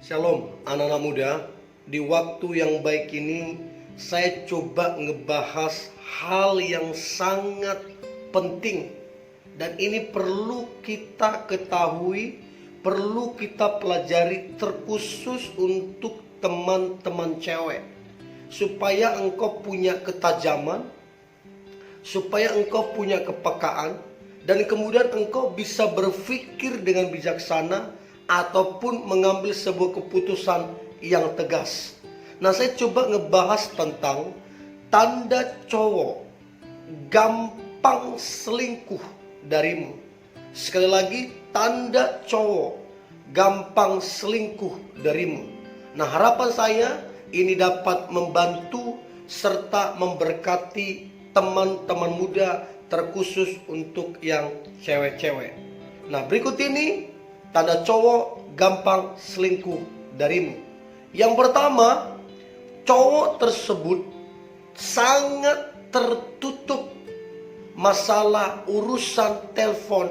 Shalom anak-anak muda. Di waktu yang baik ini saya coba ngebahas hal yang sangat penting. Dan ini perlu kita ketahui, perlu kita pelajari terkhusus untuk teman-teman cewek. Supaya engkau punya ketajaman, supaya engkau punya kepekaan, dan kemudian engkau bisa berpikir dengan bijaksana ataupun mengambil sebuah keputusan yang tegas. Nah, saya coba ngebahas tentang tanda cowok gampang selingkuh darimu. Sekali lagi, tanda cowok gampang selingkuh darimu. Nah, harapan saya ini dapat membantu serta memberkati teman-teman muda, terkhusus untuk yang cewek-cewek. Nah, berikut ini tanda cowok gampang selingkuh darimu. Yang pertama, cowok tersebut sangat tertutup masalah urusan telepon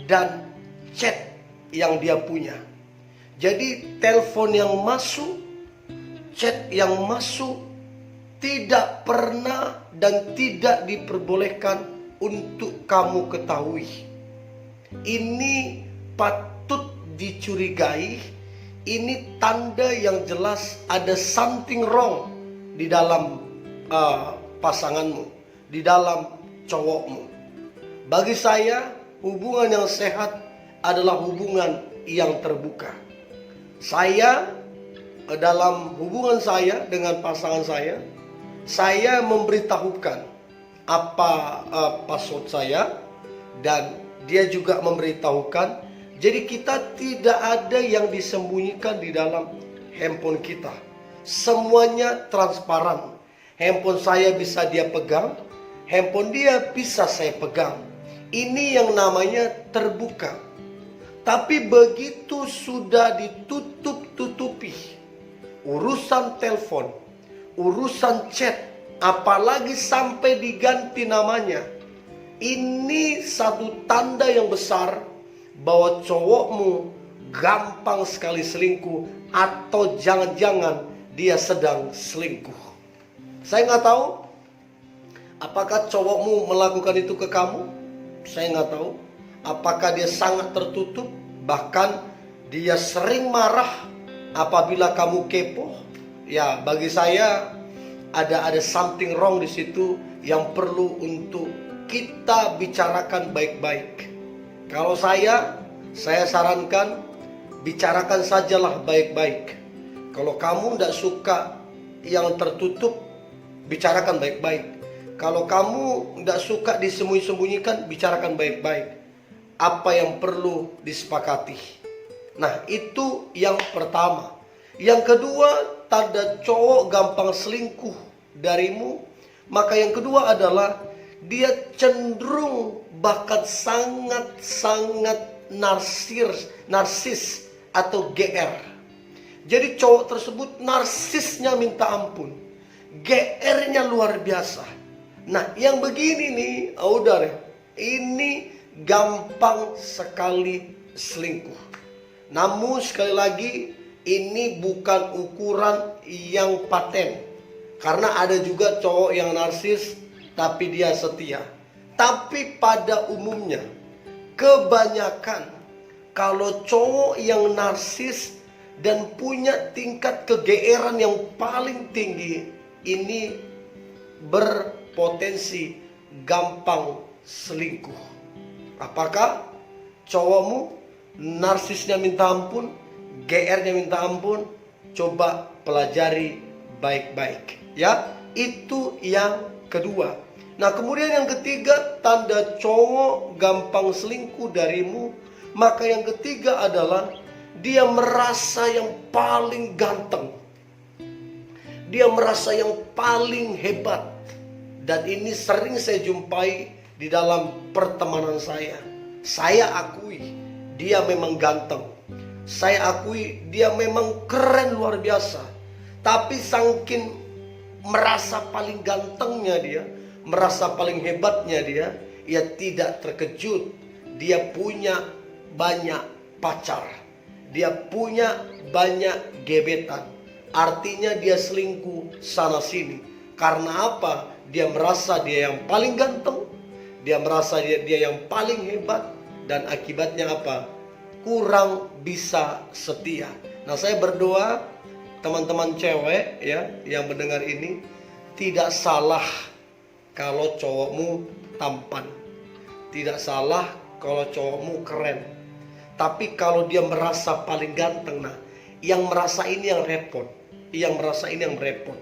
dan chat yang dia punya. Jadi telepon yang masuk, chat yang masuk tidak pernah dan tidak diperbolehkan untuk kamu ketahui. Ini patut dicurigai, ini tanda yang jelas ada something wrong di dalam pasanganmu, di dalam cowokmu. Bagi saya, hubungan yang sehat adalah hubungan yang terbuka. Saya dalam hubungan saya dengan pasangan saya memberitahukan apa password saya, dan dia juga memberitahukan. Jadi kita tidak ada yang disembunyikan di dalam handphone kita. Semuanya transparan. Handphone saya bisa dia pegang, handphone dia bisa saya pegang. Ini yang namanya terbuka. Tapi begitu sudah ditutup-tutupi urusan telepon, urusan chat, apalagi sampai diganti namanya, ini satu tanda yang besar bahwa cowokmu gampang sekali selingkuh, atau jangan-jangan dia sedang selingkuh. Saya nggak tahu apakah cowokmu melakukan itu ke kamu. Saya nggak tahu apakah dia sangat tertutup, bahkan dia sering marah apabila kamu kepo. Ya, bagi saya ada something wrong di situ yang perlu untuk kita bicarakan baik-baik. Kalau saya sarankan bicarakan sajalah baik-baik. Kalau kamu tidak suka yang tertutup, bicarakan baik-baik. Kalau kamu tidak suka disembunyi-sembunyikan, bicarakan baik-baik. Apa yang perlu disepakati. Nah, itu yang pertama. Yang kedua, tanda cowok gampang selingkuh darimu. Maka yang kedua adalah dia cenderung bahkan sangat narsis atau GR. Jadi cowok tersebut narsisnya minta ampun, GR-nya luar biasa. Nah, yang begini nih, saudara, ini gampang sekali selingkuh. Namun sekali lagi, ini bukan ukuran yang paten. Karena ada juga cowok yang narsis tapi dia setia. Tapi pada umumnya, kebanyakan kalau cowok yang narsis dan punya tingkat kegeeran yang paling tinggi, ini berpotensi gampang selingkuh. Apakah cowokmu narsisnya minta ampun, GR-nya minta ampun? Coba pelajari baik-baik ya. Itu yang kedua. Nah, kemudian yang ketiga, tanda cowok gampang selingkuh darimu. Maka yang ketiga adalah dia merasa yang paling ganteng, dia merasa yang paling hebat. Dan ini sering saya jumpai di dalam pertemanan saya. Saya akui dia memang ganteng, saya akui dia memang keren luar biasa. Tapi saking merasa paling gantengnya dia, merasa paling hebatnya dia, ia tidak terkejut dia punya banyak pacar. dia punya banyak gebetan. Artinya dia selingkuh sana sini. Karena apa? Dia merasa dia yang paling ganteng, dia merasa dia yang paling hebat, dan akibatnya apa? Kurang bisa setia. Nah, saya berdoa teman-teman cewek ya yang mendengar ini, tidak salah kalau cowokmu tampan. Tidak salah kalau cowokmu keren. Tapi kalau dia merasa paling ganteng, nah yang merasa ini yang repot. Yang merasa ini yang repot.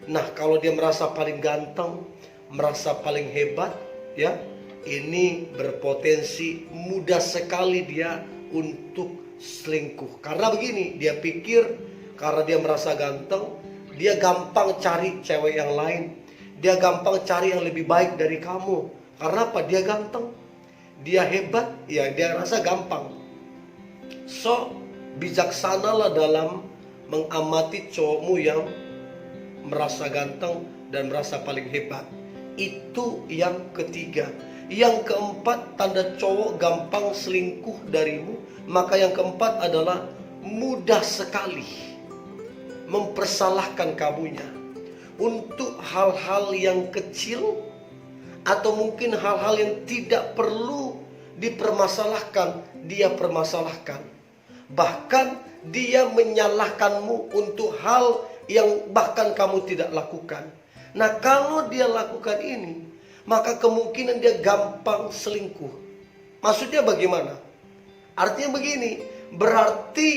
Nah, kalau dia merasa paling ganteng, merasa paling hebat, ya, ini berpotensi mudah sekali dia untuk selingkuh. Karena begini, dia pikir karena dia merasa ganteng, dia gampang cari cewek yang lain. Dia gampang cari yang lebih baik dari kamu. Karena apa? Dia ganteng, dia hebat, ya dia rasa gampang. So, bijaksanalah dalam mengamati cowokmu yang merasa ganteng dan merasa paling hebat. Itu yang ketiga. Yang keempat, tanda cowok gampang selingkuh darimu. Maka yang keempat adalah mudah sekali mempersalahkan kamunya untuk hal-hal yang kecil, atau mungkin hal-hal yang tidak perlu dipermasalahkan, dia permasalahkan. Bahkan dia menyalahkanmu untuk hal yang bahkan kamu tidak lakukan. Nah, kalau dia lakukan ini, maka kemungkinan dia gampang selingkuh. Maksudnya bagaimana? Artinya begini, berarti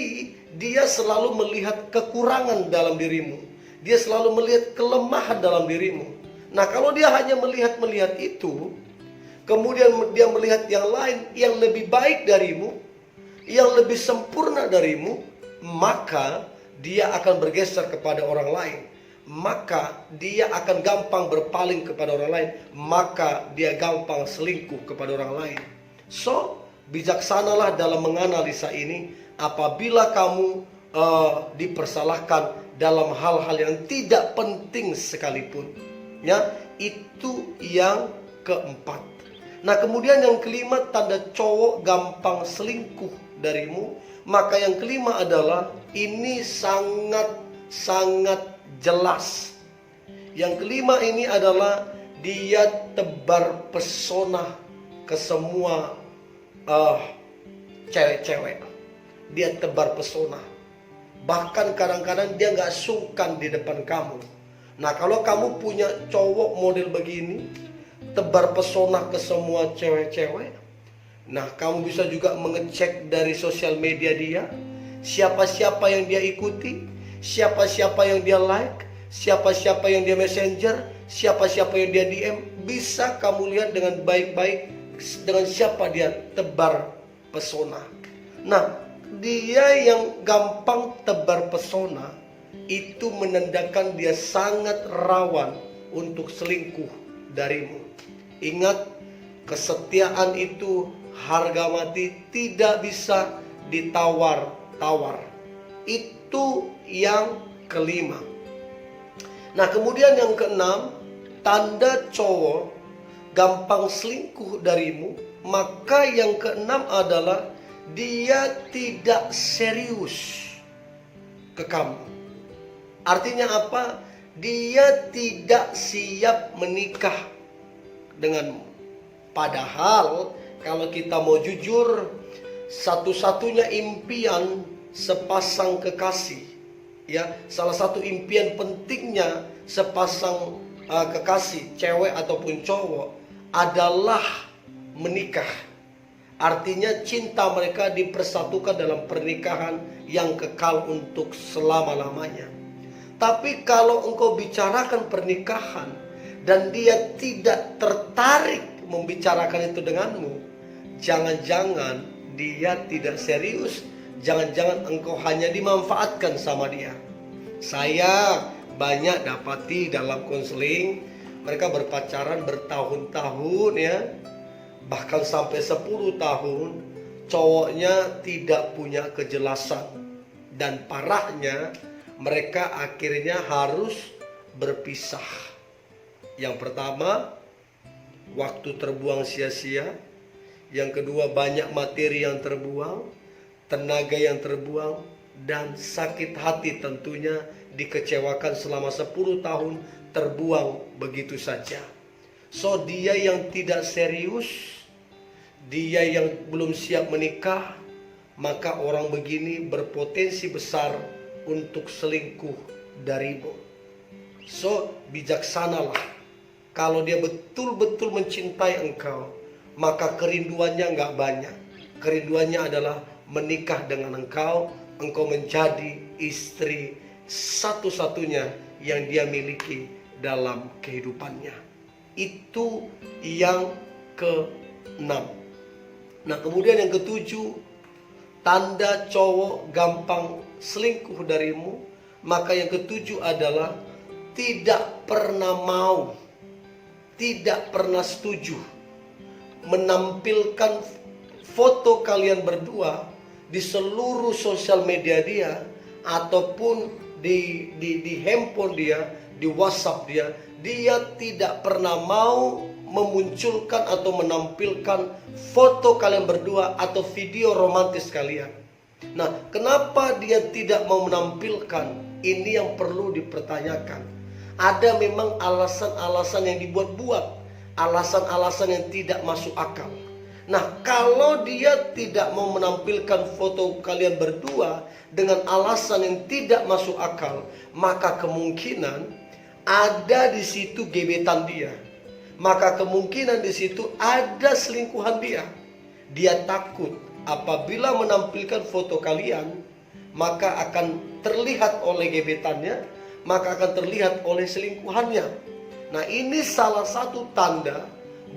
dia selalu melihat kekurangan dalam dirimu. Dia selalu melihat kelemahan dalam dirimu. Nah, kalau dia hanya melihat itu, kemudian dia melihat yang lain yang lebih baik darimu, yang lebih sempurna darimu, maka dia akan bergeser kepada orang lain. Maka dia akan gampang berpaling kepada orang lain. Maka dia gampang selingkuh kepada orang lain. So, bijaksanalah dalam menganalisa ini. Apabila kamu dipersalahkan dalam hal-hal yang tidak penting sekalipun, ya, itu yang keempat. Nah, kemudian yang kelima, tanda cowok gampang selingkuh darimu. Maka yang kelima adalah, ini sangat jelas. Yang kelima ini adalah dia tebar pesona ke semua cewek-cewek. Dia tebar pesona. Bahkan kadang-kadang dia gak sungkan di depan kamu. Nah, kalau kamu punya cowok model begini, tebar pesona ke semua cewek-cewek, nah kamu bisa juga mengecek dari sosial media dia, siapa-siapa yang dia ikuti, siapa-siapa yang dia like, siapa-siapa yang dia messenger, siapa-siapa yang dia DM. Bisa kamu lihat dengan baik-baik dengan siapa dia tebar pesona. Nah, dia yang gampang tebar pesona itu menandakan dia sangat rawan untuk selingkuh darimu. Ingat, kesetiaan itu harga mati, tidak bisa ditawar-tawar. Itu yang kelima. Nah, kemudian yang keenam, tanda cowok gampang selingkuh darimu. Maka yang keenam adalah dia tidak serius ke kamu. Artinya apa? Dia tidak siap menikah denganmu. Padahal kalau kita mau jujur, satu-satunya impian sepasang kekasih, ya, salah satu impian pentingnya sepasang kekasih, cewek ataupun cowok, adalah menikah. Artinya cinta mereka dipersatukan dalam pernikahan yang kekal untuk selama-lamanya. Tapi kalau engkau bicarakan pernikahan dan dia tidak tertarik membicarakan itu denganmu, jangan-jangan dia tidak serius. Jangan-jangan engkau hanya dimanfaatkan sama dia. Saya banyak dapati dalam konseling, mereka berpacaran bertahun-tahun, ya, bahkan sampai 10 tahun, cowoknya tidak punya kejelasan. Dan parahnya, mereka akhirnya harus berpisah. Yang pertama, waktu terbuang sia-sia. Yang kedua, banyak materi yang terbuang. tenaga yang terbuang, dan sakit hati tentunya dikecewakan selama 10 tahun terbuang begitu saja. So dia yang tidak serius, dia yang belum siap menikah, maka orang begini berpotensi besar untuk selingkuh darimu. So bijaksanalah. Kalau dia betul-betul mencintai engkau, maka kerinduannya nggak banyak. Kerinduannya adalah menikah dengan engkau, engkau menjadi istri satu-satunya yang dia miliki dalam kehidupannya. Itu yang ke-6. Nah, kemudian yang ke-7, tanda cowok gampang selingkuh darimu. Maka yang ke-7 adalah tidak pernah mau, tidak pernah setuju menampilkan foto kalian berdua di seluruh sosial media dia, ataupun di handphone dia, di WhatsApp dia. Dia tidak pernah mau memunculkan atau menampilkan foto kalian berdua atau video romantis kalian. Nah, kenapa dia tidak mau menampilkan? Ini yang perlu dipertanyakan. Ada memang alasan-alasan yang dibuat-buat, alasan-alasan yang tidak masuk akal. Nah, kalau dia tidak mau menampilkan foto kalian berdua dengan alasan yang tidak masuk akal, maka kemungkinan ada di situ gebetan dia. Maka kemungkinan di situ ada selingkuhan dia. Dia takut apabila menampilkan foto kalian, maka akan terlihat oleh gebetannya, maka akan terlihat oleh selingkuhannya. Nah, ini salah satu tanda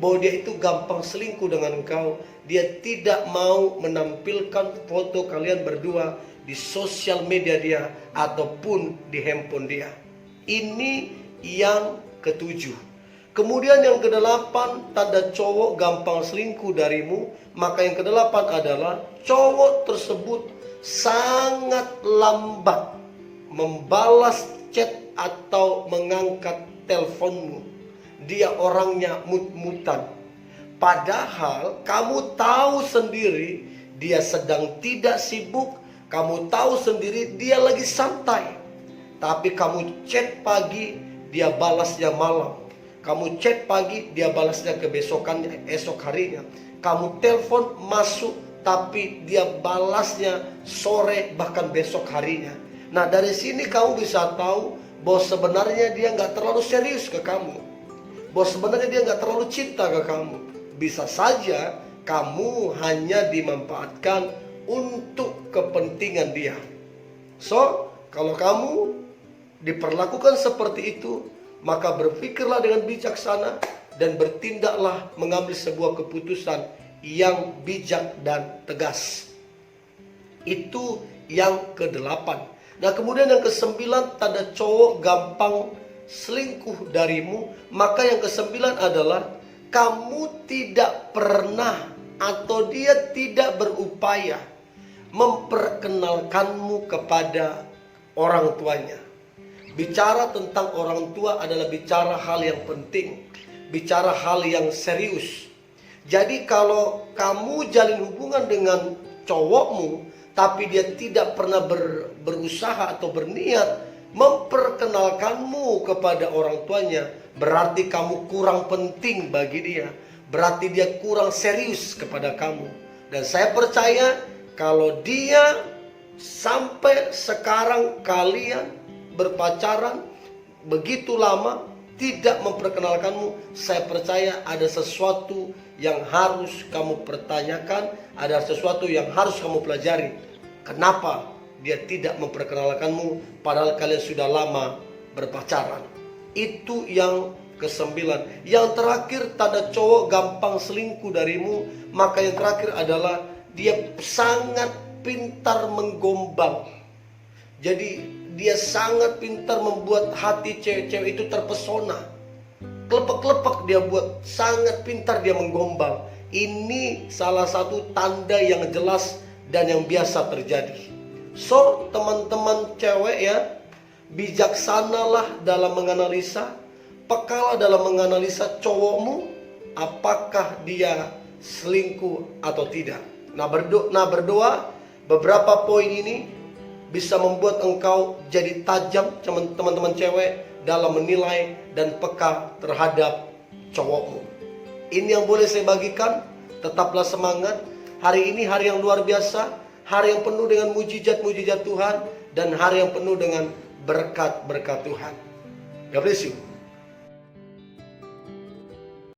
bahwa dia itu gampang selingkuh dengan engkau. Dia tidak mau menampilkan foto kalian berdua di sosial media dia ataupun di handphone dia. Ini yang ke-7. Kemudian yang ke-8, tanda cowok gampang selingkuh darimu. Maka yang ke-8 adalah cowok tersebut sangat lambat membalas chat atau mengangkat teleponmu. Dia orangnya mut-mutan. Padahal kamu tahu sendiri dia sedang tidak sibuk. Kamu tahu sendiri dia lagi santai. Tapi kamu chat pagi, dia balasnya malam. Kamu chat pagi, dia balasnya kebesokannya, esok harinya. Kamu telepon masuk, tapi dia balasnya sore bahkan besok harinya. Nah, dari sini kamu bisa tahu bahwa sebenarnya dia nggak terlalu serius ke kamu. Bahwa sebenarnya dia nggak terlalu cinta ke kamu. Bisa saja kamu hanya dimanfaatkan untuk kepentingan dia. So, kalau kamu diperlakukan seperti itu, maka berpikirlah dengan bijaksana dan bertindaklah mengambil sebuah keputusan yang bijak dan tegas. Itu yang ke-8. Nah, kemudian yang ke-9, tanda cowok gampang selingkuh darimu. Maka yang ke-9 adalah kamu tidak pernah atau dia tidak berupaya memperkenalkanmu kepada orang tuanya. Bicara tentang orang tua adalah bicara hal yang penting, bicara hal yang serius. Jadi kalau kamu jalin hubungan dengan cowokmu, tapi dia tidak pernah berusaha atau berniat memperkenalkanmu kepada orang tuanya, berarti kamu kurang penting bagi dia. Berarti dia kurang serius kepada kamu. Dan saya percaya kalau dia sampai sekarang kalian berpacaran begitu lama tidak memperkenalkanmu, saya percaya ada sesuatu yang harus kamu pertanyakan, ada sesuatu yang harus kamu pelajari. Kenapa dia tidak memperkenalkanmu padahal kalian sudah lama berpacaran? Itu yang ke-9. Yang terakhir, tanda cowok gampang selingkuh darimu. Maka yang terakhir adalah dia sangat pintar menggombal. Jadi dia sangat pintar membuat hati cewek-cewek itu terpesona. Klepek-klepek dia buat, sangat pintar dia menggombal. Ini salah satu tanda yang jelas dan yang biasa terjadi. So, teman-teman cewek ya, bijaksanalah dalam menganalisa, pekalah dalam menganalisa cowokmu, apakah dia selingkuh atau tidak. Nah, berdoa beberapa poin ini bisa membuat engkau jadi tajam, teman-teman cewek, dalam menilai dan peka terhadap cowokmu. Ini yang boleh saya bagikan. Tetaplah semangat. Hari ini hari yang luar biasa, hari yang penuh dengan mujizat-mujizat Tuhan, dan hari yang penuh dengan berkat-berkat Tuhan. God bless you.